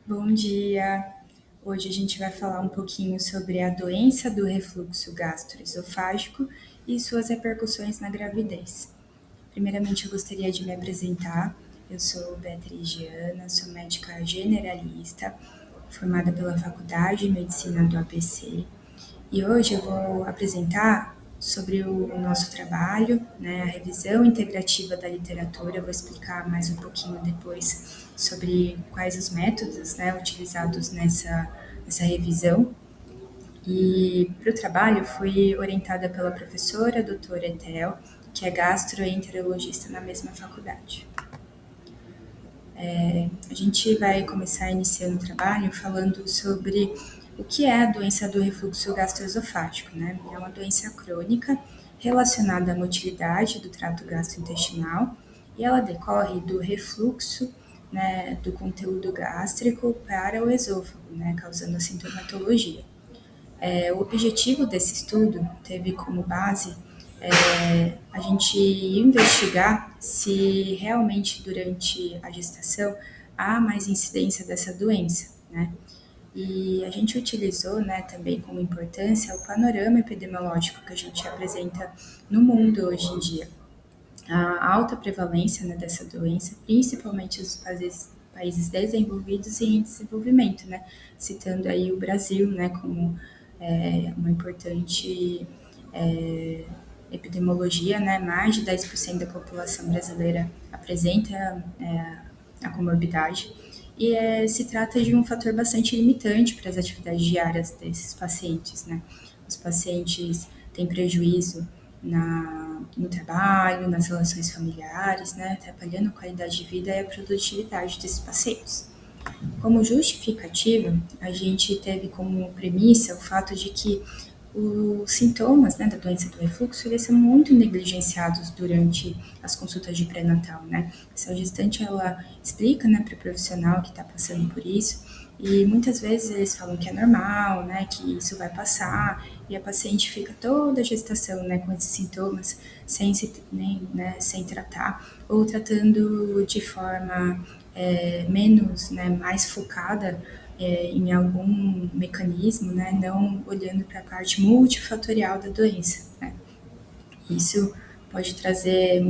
Bom dia! Hoje a gente vai falar um pouquinho sobre a doença do refluxo gastroesofágico e suas repercussões na gravidez. Primeiramente, eu gostaria de me apresentar. Eu sou Beatriz Giana, sou médica generalista, formada pela Faculdade de Medicina do ABC, e hoje eu vou apresentar sobre o nosso trabalho, né, a revisão integrativa da literatura. Eu vou explicar mais um pouquinho depois sobre quais os métodos, né, utilizados nessa revisão. E para o trabalho fui orientada pela professora doutora Etel, que é gastroenterologista na mesma faculdade. A gente vai começar iniciando o trabalho falando sobre o que é a doença do refluxo gastroesofágico, né? É uma doença crônica relacionada à motilidade do trato gastrointestinal e ela decorre do refluxo, né, do conteúdo gástrico para o esôfago, né, causando a sintomatologia. O objetivo desse estudo teve como base a gente investigar se realmente durante a gestação há mais incidência dessa doença, né? E a gente utilizou, né, também como importância o panorama epidemiológico que a gente apresenta no mundo hoje em dia. A alta prevalência, né, dessa doença, principalmente nos países desenvolvidos e em desenvolvimento, né? Citando aí o Brasil, né, como uma importante é, epidemiologia, né? Mais de 10% da população brasileira apresenta a comorbidade. E se trata de um fator bastante limitante para as atividades diárias desses pacientes, né? Os pacientes têm prejuízo no trabalho, nas relações familiares, né? Atrapalhando a qualidade de vida e a produtividade desses pacientes. Como justificativa, a gente teve como premissa o fato de que os sintomas, né, da doença do refluxo, eles são muito negligenciados durante as consultas de pré-natal, né? Essa gestante, ela explica, né, para o profissional que está passando por isso, e muitas vezes eles falam que é normal, né, que isso vai passar, e a paciente fica toda a gestação, né, com esses sintomas, sem tratar, ou tratando de forma menos, né, mais focada em algum mecanismo, né, não olhando para a parte multifatorial da doença, né. Isso pode trazer,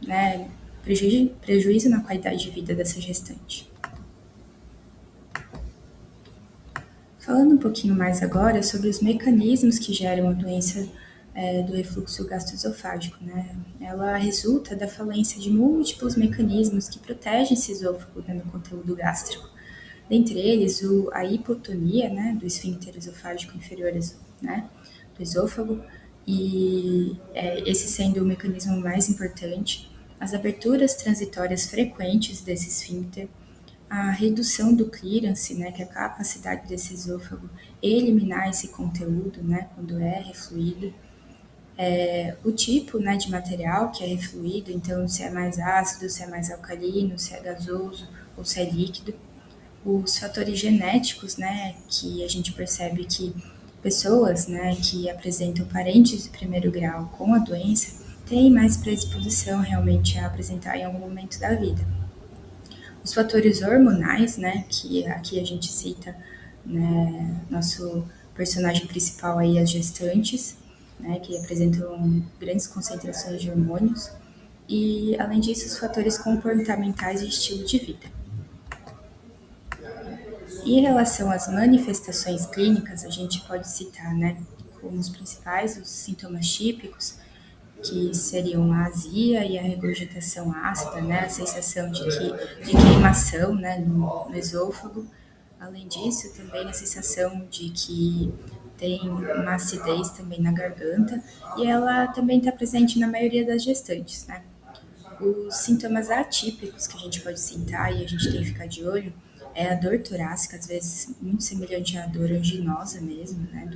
né, prejuízo na qualidade de vida dessa gestante. Falando um pouquinho mais agora sobre os mecanismos que geram a doença do refluxo gastroesofágico, né? Ela resulta da falência de múltiplos mecanismos que protegem esse esôfago, né, no conteúdo gástrico. Dentre eles, a hipotonia, né, do esfíncter esofágico inferior, né, do esôfago, e esse sendo o mecanismo mais importante, as aberturas transitórias frequentes desse esfíncter, a redução do clearance, né, que é a capacidade desse esôfago eliminar esse conteúdo, né, quando é refluído, o tipo, né, de material que é refluído, então se é mais ácido, se é mais alcalino, se é gasoso ou se é líquido, os fatores genéticos, né, que a gente percebe que pessoas, né, que apresentam parentes de primeiro grau com a doença têm mais predisposição realmente a apresentar em algum momento da vida. Os fatores hormonais, né, que aqui a gente cita, né, nosso personagem principal aí, as gestantes, né, que apresentam grandes concentrações de hormônios, e além disso, os fatores comportamentais e estilo de vida. E em relação às manifestações clínicas, a gente pode citar, né, como os principais, os sintomas típicos, que seriam a azia e a regurgitação ácida, né, a sensação de queimação, né, no esôfago. Além disso, também a sensação de que tem uma acidez também na garganta, e ela também está presente na maioria das gestantes, né. Os sintomas atípicos que a gente pode citar e a gente tem que ficar de olho é a dor torácica, às vezes muito semelhante à dor anginosa mesmo, né,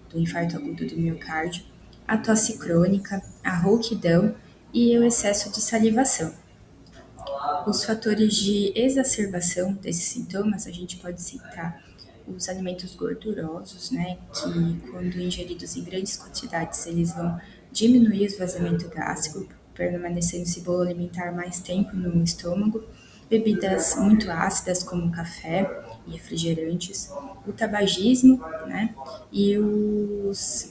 do infarto agudo do miocárdio, a tosse crônica, a rouquidão e o excesso de salivação. Os fatores de exacerbação desses sintomas, a gente pode citar os alimentos gordurosos, né, que quando ingeridos em grandes quantidades, eles vão diminuir o esvaziamento gástrico, permanecendo esse bolo alimentar mais tempo no estômago. bebidas muito ácidas como café e refrigerantes, o tabagismo, né, e os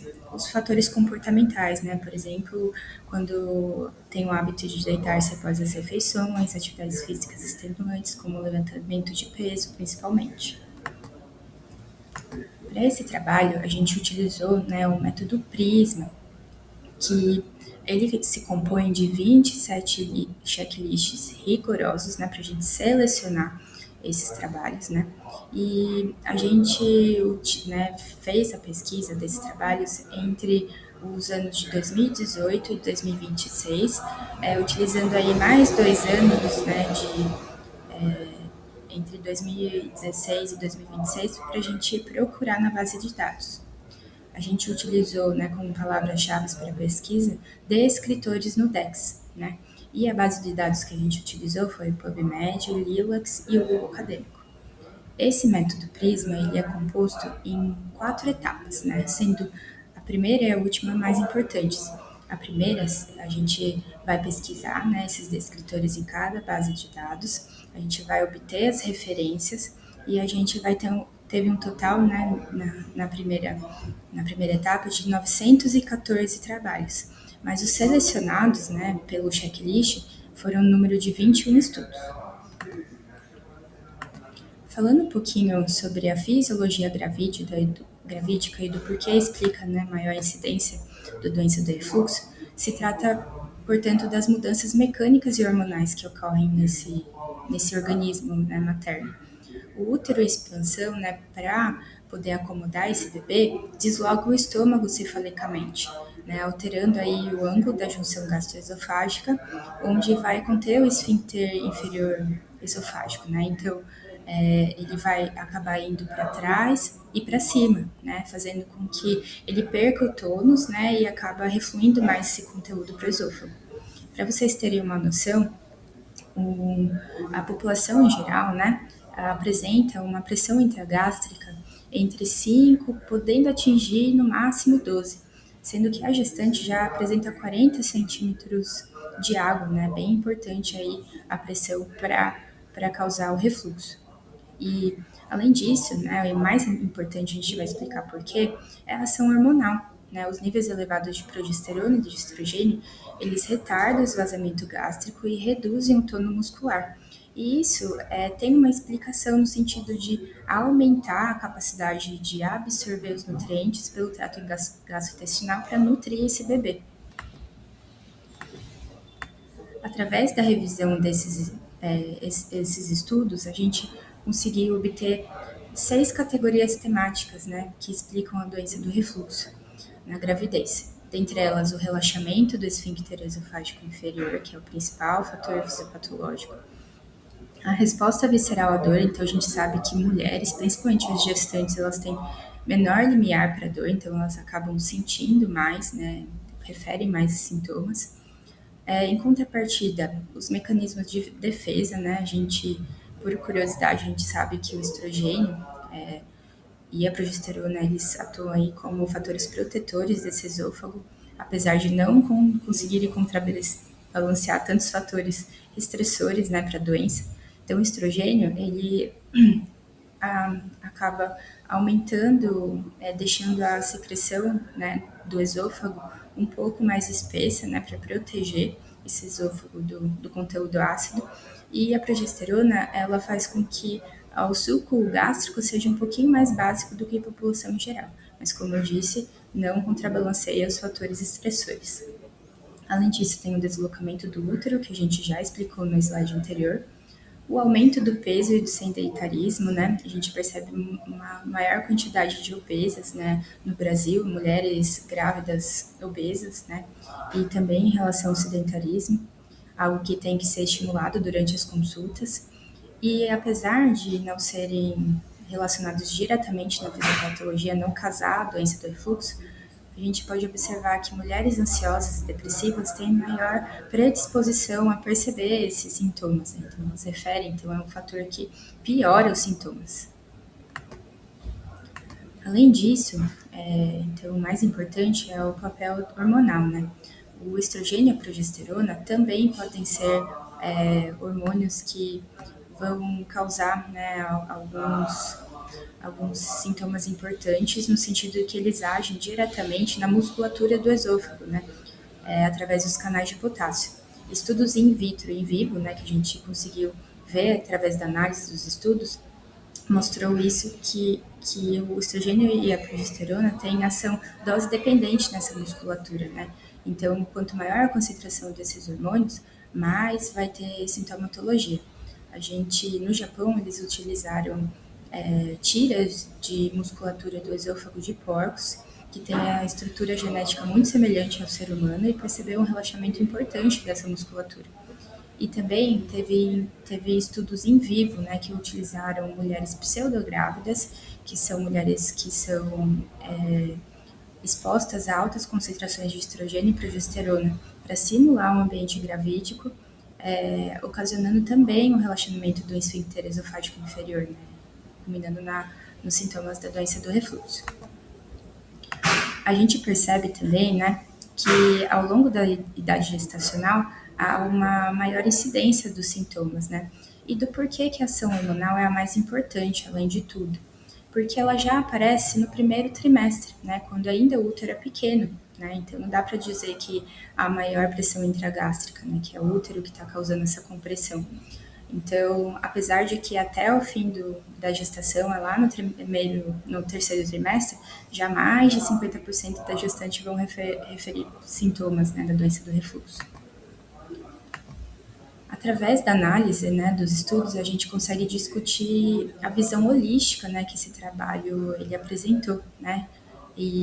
fatores comportamentais, né, por exemplo, quando tem o hábito de deitar-se após as refeições, atividades físicas estimulantes como o levantamento de peso, principalmente. Para esse trabalho, a gente utilizou, né, o método PRISMA, que ele se compõe de 27 checklists rigorosos, né, para a gente selecionar esses trabalhos, né? E a gente, né, fez a pesquisa desses trabalhos entre os anos de 2018 e 2026, utilizando aí mais 2 anos, né, entre 2016 e 2026, para a gente procurar na base de dados. A gente utilizou, né, como palavras-chave para a pesquisa, descritores no DEX, né? E a base de dados que a gente utilizou foi o PubMed, o Lilacs e o Google Acadêmico. Esse método Prisma ele é composto em 4 etapas, né? Sendo a primeira e a última mais importantes. A primeira, a gente vai pesquisar, né, esses descritores em cada base de dados, a gente vai obter as referências e a gente vai ter teve um total, né, na primeira etapa de 914 trabalhos, mas os selecionados, né, pelo checklist foram um número de 21 estudos. Falando um pouquinho sobre a fisiologia gravídica e do porquê explica, né, maior incidência da doença do refluxo, se trata, portanto, das mudanças mecânicas e hormonais que ocorrem nesse organismo, né, materno. O útero em expansão, né, para poder acomodar esse bebê, desloca o estômago cefalicamente, né, alterando aí o ângulo da junção gastroesofágica, onde vai conter o esfíncter inferior esofágico, né? Então, ele vai acabar indo para trás e para cima, né, fazendo com que ele perca o tônus, né, e acaba refluindo mais esse conteúdo para o esôfago. Para vocês terem uma noção, a população em geral, né, apresenta uma pressão intragástrica entre 5, podendo atingir no máximo 12, sendo que a gestante já apresenta 40 centímetros de água, né, bem importante aí a pressão para causar o refluxo. E, além disso, né, o mais importante, a gente vai explicar por quê, é a ação hormonal. Né? Os níveis elevados de progesterona e de estrogênio, eles retardam o esvaziamento gástrico e reduzem o tônus muscular. E isso tem uma explicação no sentido de aumentar a capacidade de absorver os nutrientes pelo trato gastrointestinal para nutrir esse bebê. Através da revisão esses estudos, a gente conseguiu obter 6 categorias temáticas, né, que explicam a doença do refluxo na gravidez. Dentre elas, o relaxamento do esfíncter esofágico inferior, que é o principal fator fisiopatológico. A resposta visceral à dor, então a gente sabe que mulheres, principalmente as gestantes, elas têm menor limiar para a dor, então elas acabam sentindo mais, né, referem mais os sintomas. Em contrapartida, os mecanismos de defesa, né? A gente, por curiosidade, a gente sabe que o estrogênio e a progesterona, eles atuam aí como fatores protetores desse esôfago, apesar de não conseguirem contrabalancear tantos fatores estressores, né, para a doença. Então, o estrogênio, ele acaba aumentando, deixando a secreção, né, do esôfago um pouco mais espessa, né, para proteger esse esôfago do conteúdo ácido. E a progesterona, ela faz com que o suco gástrico seja um pouquinho mais básico do que a população em geral. Mas, como eu disse, não contrabalanceia os fatores estressores. Além disso, tem o deslocamento do útero, que a gente já explicou no slide anterior, o aumento do peso e do sedentarismo, né? A gente percebe uma maior quantidade de obesas, né, no Brasil, mulheres grávidas obesas, né? E também em relação ao sedentarismo, algo que tem que ser estimulado durante as consultas. E apesar de não serem relacionados diretamente na fisiopatologia, não casar a doença do refluxo, a gente pode observar que mulheres ansiosas e depressivas têm maior predisposição a perceber esses sintomas. Né? Então, elas referem, então é um fator que piora os sintomas. Além disso, então o mais importante é o papel hormonal, né? O estrogênio e a progesterona também podem ser hormônios que vão causar, né, alguns sintomas importantes, no sentido que eles agem diretamente na musculatura do esôfago, né, através dos canais de potássio. Estudos in vitro e in vivo, né, que a gente conseguiu ver através da análise dos estudos, mostrou isso que o estrogênio e a progesterona têm ação dose dependente nessa musculatura, né? Então, quanto maior a concentração desses hormônios, mais vai ter sintomatologia. A gente, no Japão, eles utilizaram tiras de musculatura do esôfago de porcos, que tem a estrutura genética muito semelhante ao ser humano, e percebeu um relaxamento importante dessa musculatura. E também teve estudos em vivo, né, que utilizaram mulheres pseudográvidas, que são mulheres que são expostas a altas concentrações de estrogênio e progesterona para simular um ambiente gravídico, ocasionando também o relaxamento do esfíncter esofágico inferior, né, culminando nos sintomas da doença do refluxo. A gente percebe também, né, que ao longo da idade gestacional há uma maior incidência dos sintomas, né? E do porquê que a ação hormonal é a mais importante, além de tudo. Porque ela já aparece no primeiro trimestre, né? Quando ainda o útero é pequeno, né? Então não dá para dizer que a maior pressão intragástrica, né? Que é o útero que está causando essa compressão. Então, apesar de que até o fim da gestação, é lá no terceiro trimestre, já mais de 50% da gestante vão referir sintomas, né, da doença do refluxo. Através da análise, né, dos estudos, a gente consegue discutir a visão holística, né, que esse trabalho ele apresentou, né, e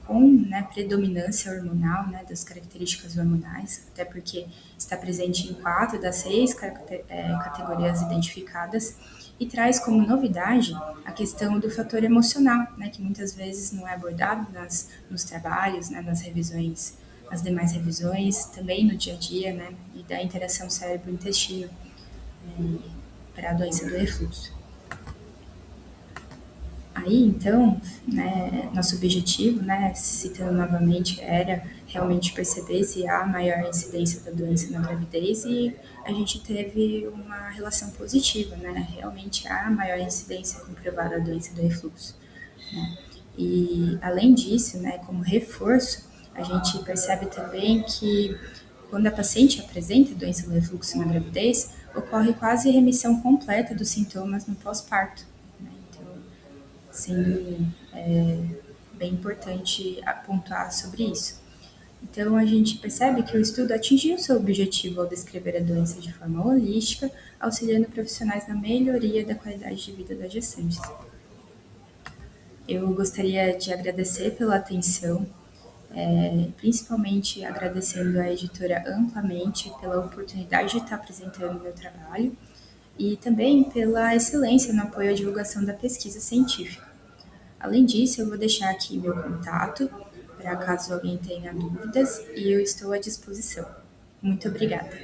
com, né, predominância hormonal, né, das características hormonais, até porque está presente em 4 das 6 categorias identificadas, e traz como novidade a questão do fator emocional, né, que muitas vezes não é abordado nos trabalhos, né, nas revisões, as demais revisões, também no dia a dia, né, e da interação cérebro-intestino para a doença do refluxo. Aí, então, né, nosso objetivo, né, citando novamente, era realmente perceber se há maior incidência da doença na gravidez, e a gente teve uma relação positiva, né, realmente há maior incidência comprovada da doença do refluxo, né. E, além disso, né, como reforço, a gente percebe também que quando a paciente apresenta doença do refluxo na gravidez, ocorre quase remissão completa dos sintomas no pós-parto, né. Então, sendo bem importante pontuar sobre isso. Então, a gente percebe que o estudo atingiu seu objetivo ao descrever a doença de forma holística, auxiliando profissionais na melhoria da qualidade de vida das gestantes. Eu gostaria de agradecer pela atenção, principalmente agradecendo à editora amplamente pela oportunidade de estar apresentando o meu trabalho e também pela excelência no apoio à divulgação da pesquisa científica. Além disso, eu vou deixar aqui meu contato para caso alguém tenha dúvidas, e eu estou à disposição. Muito obrigada.